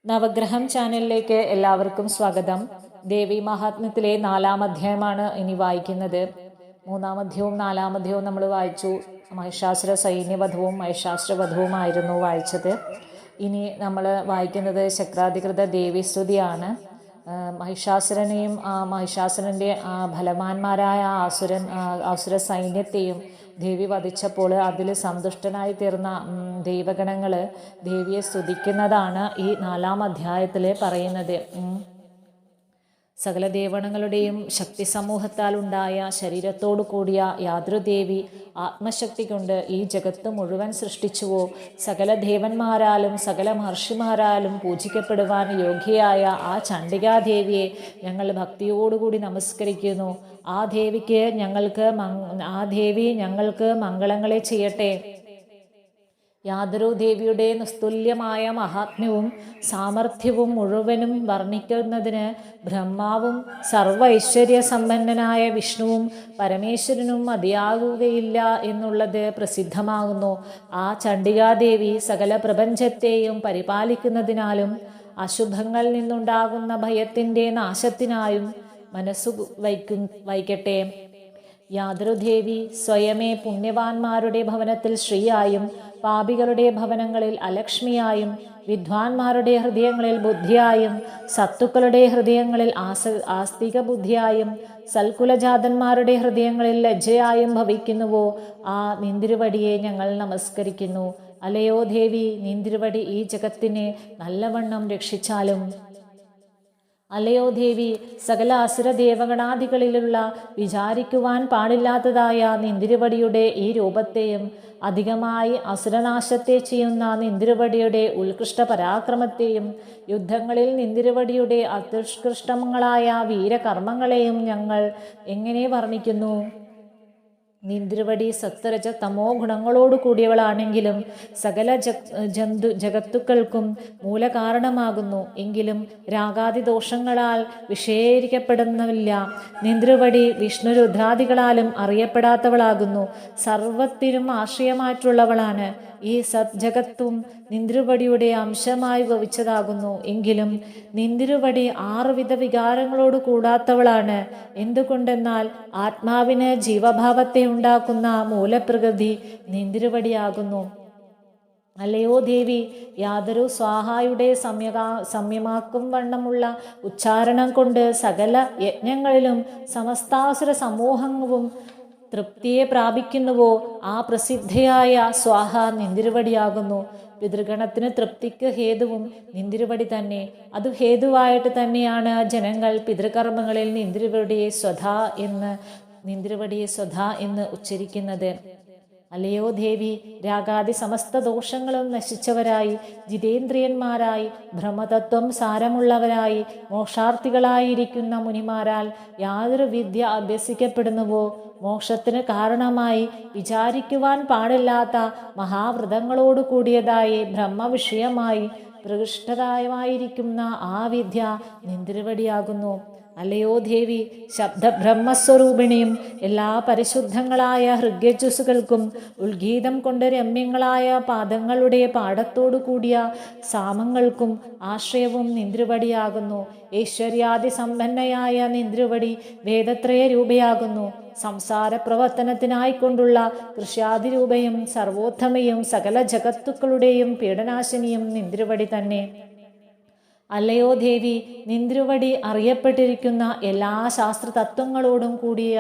നവഗ്രഹം ചാനലിലേക്ക് എല്ലാവർക്കും സ്വാഗതം. ദേവി മഹാത്മ്യത്തിലെ 4-ാം അധ്യായമാണ് ഇനി വായിക്കുന്നത്. 3-ാം അധ്യായവും 4-ാം അധ്യായവും നമ്മൾ വായിച്ചു. മഹിഷാസുര സൈന്യവധവും മഹിഷാസുരവധവുമായിരുന്നു വായിച്ചത്. ഇനി നമ്മൾ വായിക്കുന്നത് ചക്രാധികൃത ദേവീസ്തുതിയാണ്. മഹിഷാസുരനെയും മഹിഷാസുരൻ്റെ ഫലവാന്മാരായ ആസുര സൈന്യത്തെയും ദേവി വധിച്ചപ്പോൾ അതിൽ സന്തുഷ്ടനായി തീർന്ന ദൈവഗണങ്ങൾ ദേവിയെ സ്തുതിക്കുന്നതാണ് ഈ 4-ാം അധ്യായത്തിൽ പറയുന്നത്. സകല ദേവഗണങ്ങളുടെയും ശക്തി സമൂഹത്താൽ ഉണ്ടായ ശരീരത്തോടു കൂടിയ യാതൃദേവി ആത്മശക്തി കൊണ്ട് ഈ ജഗത്ത് മുഴുവൻ സൃഷ്ടിച്ചുവോ സകല ദേവന്മാരാലും സകല മഹർഷിമാരാലും പൂജിക്കപ്പെടുവാൻ യോഗ്യയായ ആ ചണ്ഡികാദേവിയെ ഞങ്ങൾ ഭക്തിയോടുകൂടി നമസ്കരിക്കുന്നു. ആ ദേവി ഞങ്ങൾക്ക് മംഗളങ്ങളെ ചെയ്യട്ടെ. യാതൃദേവിയുടെ നിസ്തുല്യമായ മഹാത്മ്യവും സാമർഥ്യവും മുഴുവനും വർണ്ണിക്കുന്നതിന് ബ്രഹ്മാവും സർവ ഐശ്വര്യ സമ്പന്നനായ വിഷ്ണുവും പരമേശ്വരനും മതിയാകുകയില്ല എന്നുള്ളത് പ്രസിദ്ധമാകുന്നു. ആ ചണ്ഡികാദേവി സകല പ്രപഞ്ചത്തെയും പരിപാലിക്കുന്നതിനാലും അശുഭങ്ങളിൽ നിന്നുണ്ടാകുന്ന ഭയത്തിൻ്റെ നാശത്തിനായും മനസ്സു വയ്ക്കട്ടെ. യാതൃദേവി സ്വയമേ പുണ്യവാന്മാരുടെ ഭവനത്തിൽ ശ്രീയായും പാപികളുടെ ഭവനങ്ങളിൽ അലക്ഷ്മിയായും വിദ്വാൻമാരുടെ ഹൃദയങ്ങളിൽ ബുദ്ധിയായും സത്തുക്കളുടെ ഹൃദയങ്ങളിൽ ആസ്തിക ബുദ്ധിയായും സൽകുലജാതന്മാരുടെ ഹൃദയങ്ങളിൽ ലജ്ജയായും ഭവിക്കുന്നുവോ ആ നിന്തിരുവടിയെ ഞങ്ങൾ നമസ്കരിക്കുന്നു. അലയോ ദേവി, നിന്തിരുവടി ഈ ജഗത്തിനെ നല്ലവണ്ണം രക്ഷിച്ചാലും. അലയോ ദേവി, സകല അസുര ദേവഗണാദികളിലുള്ള വിചാരിക്കുവാൻ പാടില്ലാത്തതായ നിന്തിരുവടിയുടെ ഈ രൂപത്തെയും അധികമായി അസുരനാശത്തെ ചെയ്യുന്ന നിന്തിരുവടിയുടെ ഉത്കൃഷ്ട പരാക്രമത്തെയും യുദ്ധങ്ങളിൽ നിന്തിരുവടിയുടെ അത്യുത്കൃഷ്ടങ്ങളായ വീരകർമ്മങ്ങളെയും ഞങ്ങൾ എങ്ങനെ വർണ്ണിക്കുന്നു? നിന്തിരുവടി സത്വരജ തമോ ഗുണങ്ങളോട് കൂടിയവളാണെങ്കിലും സകല ജഗത്തുക്കൾക്കും മൂലകാരണമാകുന്നു. എങ്കിലും രാഗാദി ദോഷങ്ങളാൽ വിഷയീകരിക്കപ്പെടുന്നില്ല. നിന്തിരുവടി വിഷ്ണു രുദ്രാദികളാലും അറിയപ്പെടാത്തവളാകുന്നു. സർവത്തിനും ആശ്രയമായിട്ടുള്ളവളാണ്. ഈ സത്ജഗത്തും നിന്തിരുവടിയുടെ അംശമായി ഭവിച്ചതാകുന്നു. എങ്കിലും നിന്തിരുവടി 6 വിധ വികാരങ്ങളോട് കൂടാത്തവളാണ്. എന്തുകൊണ്ടെന്നാൽ ആത്മാവിന് ജീവഭാവത്തെ ഉണ്ടാക്കുന്ന മൂലപ്രകൃതി നിന്തിരുവടിയാകുന്നു. അല്ലയോ ദേവി, യാതൊരു സ്വാഹായുടെ സംയമാക്കും വണ്ണമുള്ള ഉച്ചാരണം കൊണ്ട് സകല യജ്ഞങ്ങളിലും സമസ്താസുര സമൂഹവും തൃപ്തിയെ പ്രാപിക്കുന്നുവോ ആ പ്രസിദ്ധയായ സ്വാഹ നിന്തിരുവടിയാകുന്നു. പിതൃഗണത്തിന് തൃപ്തിക്ക് ഹേതുവും നിന്തിരുവടി തന്നെ. അത് ഹേതുവായിട്ട് തന്നെയാണ് ജനങ്ങൾ പിതൃകർമ്മങ്ങളിൽ നിന്തിരുവടിയെ സ്വധ എന്ന് ഉച്ചരിക്കുന്നത്. അല്ലയോ ദേവി, രാഗാദി സമസ്ത ദോഷങ്ങളും നശിച്ചവരായി ജിതേന്ദ്രിയന്മാരായി ബ്രഹ്മതത്വം സാരമുള്ളവരായി മോക്ഷാർത്ഥികളായിരിക്കുന്ന മുനിമാരാൽ യാതൊരു വിദ്യ അഭ്യസിക്കപ്പെടുന്നുവോ മോക്ഷത്തിന് കാരണമായി വിചാരിക്കുവാൻ പാടില്ലാത്ത മഹാവ്രതങ്ങളോട് കൂടിയതായി ബ്രഹ്മവിഷയമായി പ്രകൃഷ്ടമായിരിക്കുന്ന ആ വിദ്യ നിന്തിരുവടിയാകുന്നു. അല്ലയോ ദേവി, ശബ്ദബ്രഹ്മസ്വരൂപിണിയും എല്ലാ പരിശുദ്ധങ്ങളായ ഹൃദ്യജസ്സുകൾക്കും ഉത്ഗീതം കൊണ്ട് രമ്യങ്ങളായ പാദങ്ങളുടെ പാടത്തോടു കൂടിയ സാമങ്ങൾക്കും ആശ്രയവും നിന്തിരുവടിയാകുന്നു. ഐശ്വര്യാദി സമ്പന്നയായ നിന്തിരുവടി വേദത്രയ രൂപയാകുന്നു. സംസാര പ്രവർത്തനത്തിനായിക്കൊണ്ടുള്ള കൃഷ്യാതിരൂപയും സർവോത്തമയും സകല ജഗത്തുക്കളുടെയും പീഡനാശിനിയും നിന്തിരുവടി തന്നെ. അല്ലയോ ദേവി, നിന്തിരുവടി അറിയപ്പെട്ടിരിക്കുന്ന എല്ലാ ശാസ്ത്രതത്വങ്ങളോടും കൂടിയ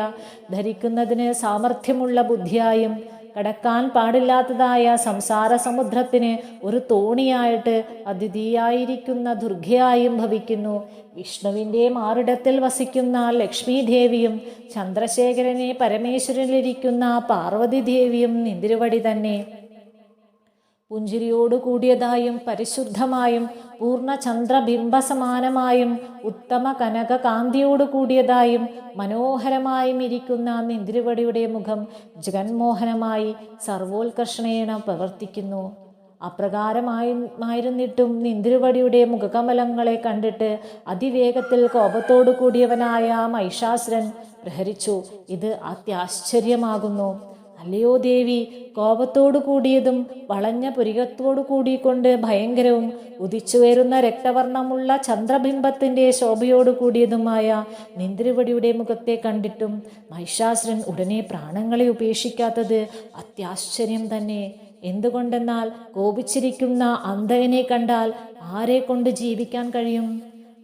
ധരിക്കുന്നതിന് സാമർഥ്യമുള്ള ബുദ്ധിയായും കടക്കാൻ പാടില്ലാത്തതായ സംസാര സമുദ്രത്തിന് ഒരു തോണിയായിട്ട് അതിഥിയായിരിക്കുന്ന ദുർഗയായും ഭവിക്കുന്നു. വിഷ്ണുവിൻ്റെ മാറിടത്തിൽ വസിക്കുന്ന ലക്ഷ്മി ദേവിയും ചന്ദ്രശേഖരനെ പരമേശ്വരനിലിരിക്കുന്ന പാർവതി ദേവിയും നിന്തിരുവടി തന്നെ. പുഞ്ചിരിയോടു കൂടിയതായും പരിശുദ്ധമായും പൂർണ്ണചന്ദ്രബിംബസമാനമായും ഉത്തമ കനക കാന്തിയോടു കൂടിയതായും മനോഹരമായും ഇരിക്കുന്ന നിന്തിരുവടിയുടെ മുഖം ജഗന്മോഹനമായി സർവോത്കർഷണേന പ്രവർത്തിക്കുന്നു. അപ്രകാരമായിരുന്നിട്ടും നിന്തിരുവടിയുടെ മുഖകമലങ്ങളെ കണ്ടിട്ട് അതിവേഗത്തിൽ കോപത്തോടു കൂടിയവനായ മഹിഷാസുരൻ പ്രഹരിച്ചു. ഇത് അത്യാശ്ചര്യമാകുന്നു. അല്ലയോ ദേവി, കോപത്തോടു കൂടിയതും വളഞ്ഞ പുരികത്തോടു കൂടിക്കൊണ്ട് ഭയങ്കരവും ഉദിച്ചുയരുന്ന രക്തവർണ്ണമുള്ള ചന്ദ്രബിംബത്തിൻ്റെ ശോഭയോടു കൂടിയതുമായ നിന്തിരുവടിയുടെ മുഖത്തെ കണ്ടിട്ടും മഹിഷാസുരൻ ഉടനെ പ്രാണങ്ങളെ ഉപേക്ഷിക്കാത്തത് അത്യാശ്ചര്യം തന്നെ. എന്തുകൊണ്ടെന്നാൽ കോപിച്ചിരിക്കുന്ന അന്ധനെ കണ്ടാൽ ആരെ കൊണ്ട് ജീവിക്കാൻ കഴിയും?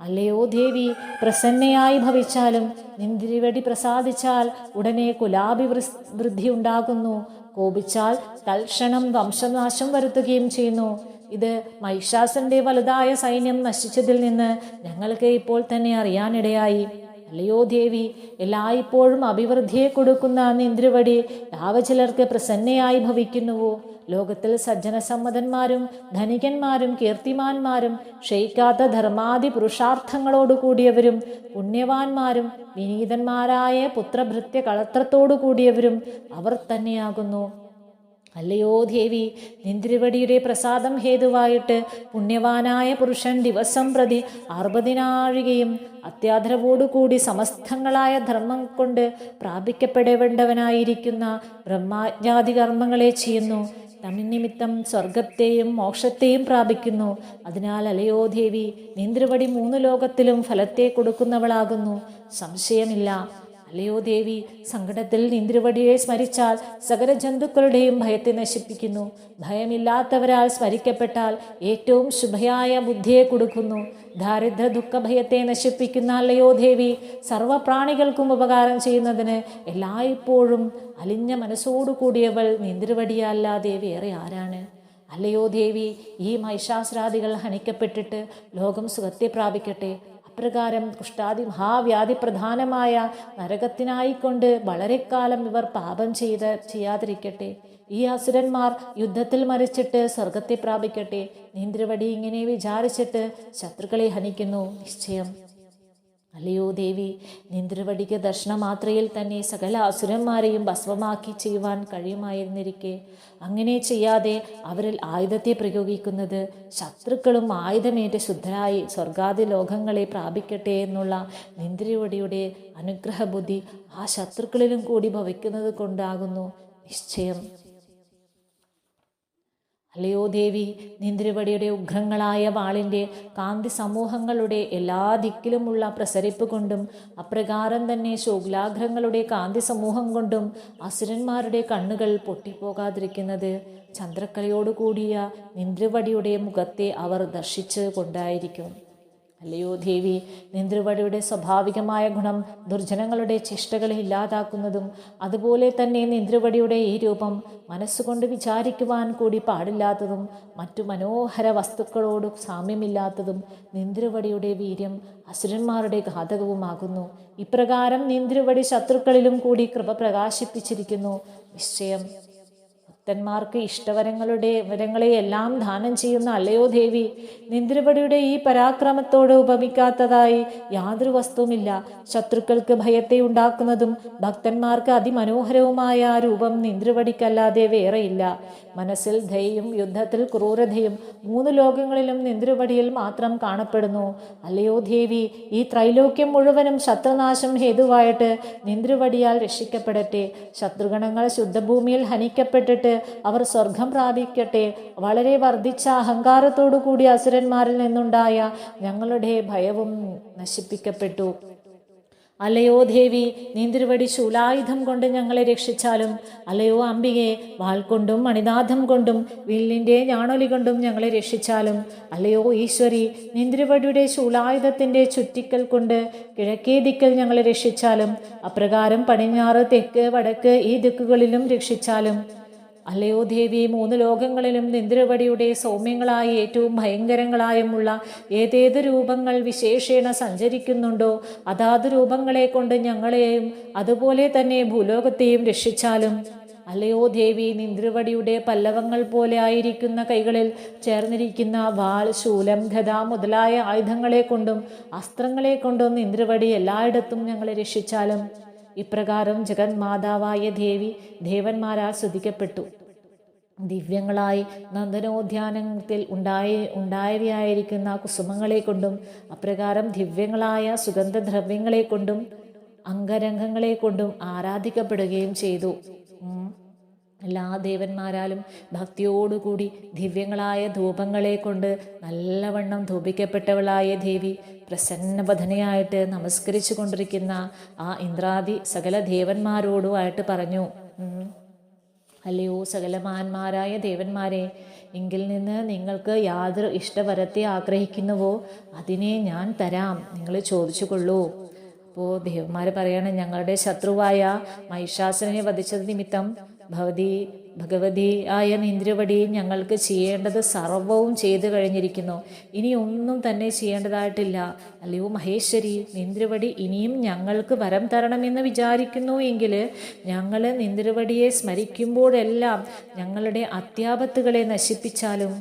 അല്ലയോ ദേവി, പ്രസന്നയായി ഭവിച്ചാലും നിന്തിരുവടി പ്രസാദിച്ചാൽ ഉടനെ കുലാഭിവൃദ്ധി ഉണ്ടാകുന്നു. കോപിച്ചാൽ തൽക്ഷണം വംശനാശം വരുത്തുകയും ചെയ്യുന്നു. ഇത് മഹിഷാസുരന്റെ വലുതായ സൈന്യം നശിച്ചതിൽ നിന്ന് ഞങ്ങൾക്ക് ഇപ്പോൾ തന്നെ അറിയാനിടയായി. അല്ലയോ ദേവി, എല്ലായ്പ്പോഴും അഭിവൃദ്ധിയെ കൊടുക്കുന്ന നിന്തിരുവടി ചിലർക്ക് പ്രസന്നയായി ഭവിക്കുന്നുവോ? ലോകത്തിൽ സജ്ജനസമ്മതന്മാരും ധനികന്മാരും കീർത്തിമാന്മാരും ക്ഷയിക്കാത്ത ധർമാദി പുരുഷാർത്ഥങ്ങളോടു കൂടിയവരും പുണ്യവാന്മാരും വിനീതന്മാരായ പുത്രഭൃത്യ കളത്രത്തോടു കൂടിയവരും അവർ തന്നെയാകുന്നു. അല്ലയോ ദേവി, നിന്തിരുവടിയുടെ പ്രസാദം ഹേതുവായിട്ട് പുണ്യവാനായ പുരുഷൻ ദിവസം പ്രതി 60 നാഴികയും അത്യാദരവോടുകൂടി സമസ്തങ്ങളായ ധർമ്മം കൊണ്ട് പ്രാപിക്കപ്പെടേണ്ടവനായിരിക്കുന്ന ബ്രഹ്മാജ്ഞാതി കർമ്മങ്ങളെ ചെയ്യുന്നു. തന്നിമിത്തം സ്വർഗത്തെയും മോക്ഷത്തെയും പ്രാപിക്കുന്നു. അതിനാൽ അലയോ ദേവി, നിന്തിരുവടി 3 ലോകത്തിലും ഫലത്തെ കൊടുക്കുന്നവളാകുന്നു, സംശയമില്ല. അല്ലയോ ദേവി, സങ്കടത്തിൽ നിന്തിരുവടിയെ സ്മരിച്ചാൽ സകല ജന്തുക്കളുടെയും ഭയത്തെ നശിപ്പിക്കുന്നു. ഭയമില്ലാത്തവരാൽ സ്മരിക്കപ്പെട്ടാൽ ഏറ്റവും ശുഭയായ ബുദ്ധിയെ കൊടുക്കുന്നു. ദാരിദ്ര്യ ദുഃഖഭയത്തെ നശിപ്പിക്കുന്ന അല്ലയോ ദേവി, സർവപ്രാണികൾക്കും ഉപകാരം ചെയ്യുന്നതിന് എല്ലായ്പ്പോഴും അലിഞ്ഞ മനസ്സോടുകൂടിയവൾ നിന്തിരുവടിയല്ലാതെ വേറെ ആരാണ്? അല്ലയോ ദേവി, ഈ മഹിഷാസുരാദികൾ ഹനിക്കപ്പെട്ടിട്ട് ലോകം സുഖത്തെ പ്രാപിക്കട്ടെ. അപ്രകാരം കുഷ്ഠാദി മഹാവ്യാധി പ്രധാനമായ നരകത്തിനായിക്കൊണ്ട് വളരെക്കാലം ഇവർ പാപം ചെയ്യാതിരിക്കട്ടെ. ഈ അസുരന്മാർ യുദ്ധത്തിൽ മരിച്ചിട്ട് സ്വർഗത്തെ പ്രാപിക്കട്ടെ. നിന്തിരുവടി ഇങ്ങനെ വിചാരിച്ചിട്ട് ശത്രുക്കളെ ഹനിക്കുന്നു, നിശ്ചയം. അല്ലയോ ദേവി, നിന്തിരുവടിക്ക് ദർശനമാത്രയിൽ തന്നെ സകല അസുരന്മാരെയും ഭസ്മമാക്കി ചെയ്യുവാൻ കഴിയുമായിരുന്നിരിക്കെ അങ്ങനെ ചെയ്യാതെ അവരിൽ ആയുധത്തെ പ്രയോഗിക്കുന്നത് ശത്രുക്കളും ആയുധമേറ്റ് ശുദ്ധരായി സ്വർഗാദി ലോകങ്ങളെ പ്രാപിക്കട്ടെ എന്നുള്ള നിന്തിരുവടിയുടെ അനുഗ്രഹബുദ്ധി ആ ശത്രുക്കളിലും കൂടി ഭവിക്കുന്നത് കൊണ്ടാകുന്നു, നിശ്ചയം. അല്ലയോ ദേവി, നിന്തിരുവടിയുടെ ഉഗ്രങ്ങളായ വാളിൻ്റെ കാന്തി സമൂഹങ്ങളുടെ എല്ലാ ദിക്കിലുമുള്ള പ്രസരിപ്പ് കൊണ്ടും അപ്രകാരം തന്നെ ശോഗ്ലാഗ്രങ്ങളുടെ കാന്തി സമൂഹം കൊണ്ടും അസുരന്മാരുടെ കണ്ണുകൾ പൊട്ടിപ്പോകാതിരിക്കുന്നത് ചന്ദ്രക്കലയോടുകൂടിയ നിന്തിരുവടിയുടെ മുഖത്തെ അവർ ദർശിച്ച് കൊണ്ടായിരിക്കും. അല്ലയോ ദേവി, നിന്തിരുവടിയുടെ സ്വാഭാവികമായ ഗുണം ദുർജനങ്ങളുടെ ചേഷ്ടകളെ ഇല്ലാതാക്കുന്നതും അതുപോലെ തന്നെ നിന്തിരുവടിയുടെ ഈ രൂപം മനസ്സുകൊണ്ട് വിചാരിക്കുവാൻ കൂടി പാടില്ലാത്തതും മറ്റു മനോഹര വസ്തുക്കളോട് സാമ്യമില്ലാത്തതും നിന്തിരുവടിയുടെ വീര്യം അസുരന്മാരുടെ ഘാതകവുമാകുന്നു. ഇപ്രകാരം നിന്തിരുവടി ശത്രുക്കളിലും കൂടി കൃപ പ്രകാശിപ്പിച്ചിരിക്കുന്നു, നിശ്ചയം. ഭക്തന്മാർക്ക് വരങ്ങളെ എല്ലാം ദാനം ചെയ്യുന്ന അല്ലയോ ദേവി, നിന്തിരുവടിയുടെ ഈ പരാക്രമത്തോട് ഉപമിക്കാത്തതായി യാതൊരു വസ്തുവുമില്ല. ശത്രുക്കൾക്ക് ഭയത്തെ ഉണ്ടാക്കുന്നതും ഭക്തന്മാർക്ക് അതിമനോഹരവുമായ ആ രൂപം നിന്തിരുവടിക്കല്ലാതെ വേറെയില്ല. മനസ്സിൽ ദയയും യുദ്ധത്തിൽ ക്രൂരതയും 3 ലോകങ്ങളിലും നിന്തിരുവടിയിൽ മാത്രം കാണപ്പെടുന്നു. അല്ലയോ ദേവി, ഈ ത്രൈലോക്യം മുഴുവനും ശത്രുനാശം ഹേതുവായിട്ട് നിന്തിരുവടിയാൽ രക്ഷിക്കപ്പെടട്ടെ. ശത്രുഗണങ്ങൾ ശുദ്ധഭൂമിയിൽ ഹനിക്കപ്പെട്ടിട്ട് അവർ സ്വർഗം പ്രാപിക്കട്ടെ. വളരെ വർദ്ധിച്ച അഹങ്കാരത്തോടു കൂടി അസുരന്മാരിൽ നിന്നുണ്ടായ ഞങ്ങളുടെ ഭയവും നശിപ്പിക്കപ്പെട്ടു. അല്ലയോ ദേവി, നിന്തിരുവടി ശൂലായുധം കൊണ്ട് ഞങ്ങളെ രക്ഷിച്ചാലും അല്ലയോ അംബികെ, വാൾ കൊണ്ടും മണിനാഥം കൊണ്ടും വില്ലിൻ്റെ ഞാണൊലി കൊണ്ടും ഞങ്ങളെ രക്ഷിച്ചാലും അല്ലയോ ഈശ്വരി, നിന്തിരുവടിയുടെ ശൂലായുധത്തിൻ്റെ ചുറ്റിക്കൽ കൊണ്ട് കിഴക്കേ ദിക്കൽ ഞങ്ങളെ രക്ഷിച്ചാലും അപ്രകാരം പടിഞ്ഞാറ് തെക്ക് വടക്ക് ഈ ദിക്കുകളിലും രക്ഷിച്ചാലും അല്ലയോ ദേവി, 3 ലോകങ്ങളിലും നിന്തിരുവടിയുടെ സൗമ്യങ്ങളായ ഏറ്റവും ഭയങ്കരങ്ങളായുമുള്ള ഏതേത് രൂപങ്ങൾ വിശേഷേണ സഞ്ചരിക്കുന്നുണ്ടോ അതാത് രൂപങ്ങളെ കൊണ്ട് ഞങ്ങളെയും അതുപോലെ തന്നെ ഭൂലോകത്തെയും രക്ഷിച്ചാലും അല്ലയോ ദേവി, നിന്തിരുവടിയുടെ പല്ലവങ്ങൾ പോലെ ആയിരിക്കുന്ന കൈകളിൽ ചേർന്നിരിക്കുന്ന വാൾ, ശൂലം, ഗദ മുതലായ ആയുധങ്ങളെ കൊണ്ടും അസ്ത്രങ്ങളെ കൊണ്ടും നിന്തിരുവടി എല്ലായിടത്തും ഞങ്ങളെ രക്ഷിച്ചാലും ഇപ്രകാരം ജഗന്മാതാവായ ദേവി ദേവന്മാരാൽ സ്തുതിക്കപ്പെട്ടു. ദിവ്യങ്ങളായി നന്ദനോദ്യാനത്തിൽ ഉണ്ടായവയായിരിക്കുന്ന കുസുമങ്ങളെ കൊണ്ടും അപ്രകാരം ദിവ്യങ്ങളായ സുഗന്ധദ്രവ്യങ്ങളെ കൊണ്ടും അംഗരംഗങ്ങളെ കൊണ്ടും ആരാധിക്കപ്പെടുകയും ചെയ്തു. എല്ലാ ദേവന്മാരാലും ഭക്തിയോടുകൂടി ദിവ്യങ്ങളായ ധൂപങ്ങളെ കൊണ്ട് നല്ലവണ്ണം ധൂപിക്കപ്പെട്ടവളായ ദേവി പ്രസന്നവദനയായിട്ട് നമസ്കരിച്ചു കൊണ്ടിരിക്കുന്ന ആ ഇന്ദ്രാദി സകല ദേവന്മാരോടുമായിട്ട് പറഞ്ഞു, അല്ലയോ സകലമാന്മാരായ ദേവന്മാരെ, എങ്കിൽ നിന്ന് നിങ്ങൾക്ക് യാതൊരു ഇഷ്ടവരത്തെ ആഗ്രഹിക്കുന്നുവോ അതിനെ ഞാൻ തരാം, നിങ്ങൾ ചോദിച്ചു കൊള്ളൂ. അപ്പോൾ ദേവന്മാർ പറയണം, ഞങ്ങളുടെ ശത്രുവായ മഹിഷാസുരനെ വധിച്ചത് നിമിത്തം ഭഗവതി ആയ നിന്ദ്രവടി ഞങ്ങൾക്ക് ചെയ്യേണ്ടത് സർവവും ചെയ്തു കഴിഞ്ഞിരിക്കുന്നു. ഇനി ഒന്നും തന്നെ ചെയ്യേണ്ടതായിട്ടില്ല. അല്ലയോ മഹേശ്വരി, നിന്ദ്രവടി ഇനിയും ഞങ്ങൾക്ക് വരം തരണമെന്ന് വിചാരിക്കുന്നു എങ്കിൽ ഞങ്ങൾ നിന്ദ്രവടിയെ സ്മരിക്കുമ്പോഴെല്ലാം ഞങ്ങളുടെ അത്യാപത്തുകളെ നശിപ്പിച്ചാലും.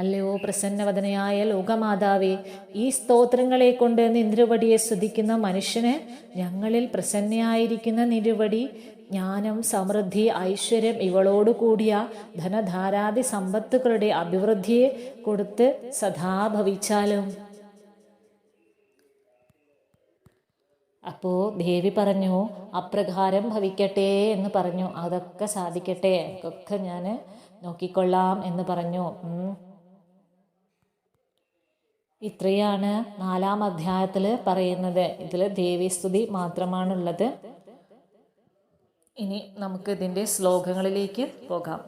അല്ലയോ പ്രസന്നവദനയായ ലോകമാതാവേ, ഈ സ്തോത്രങ്ങളെ കൊണ്ട് നിന്ദ്രവടിയെ സ്തുതിക്കുന്ന മനുഷ്യന് ഞങ്ങളിൽ പ്രസന്നയായിരിക്കുന്ന നിന്ദ്രവടി ജ്ഞാനം, സമൃദ്ധി, ഐശ്വര്യം ഇവളോട് കൂടിയ ധനധാരാദി സമ്പത്തുക്കളുടെ അഭിവൃദ്ധിയെ കൊടുത്ത് സദാ ഭവിച്ചാലും. അപ്പോൾ ദേവി പറഞ്ഞു, അപ്രകാരം ഭവിക്കട്ടെ എന്ന് പറഞ്ഞു. അതൊക്കെ സാധിക്കട്ടെ, ഒക്കെ ഞാൻ നോക്കിക്കൊള്ളാം എന്ന് പറഞ്ഞു. ഇത്രയാണ് 4-ാം അധ്യായത്തിൽ പറയുന്നത്. ഇതിൽ ദേവീസ്തുതി മാത്രമാണുള്ളത്. ഇനി നമുക്ക് ഇതിൻ്റെ ശ്ലോകങ്ങളിലേക്ക് പോകാം.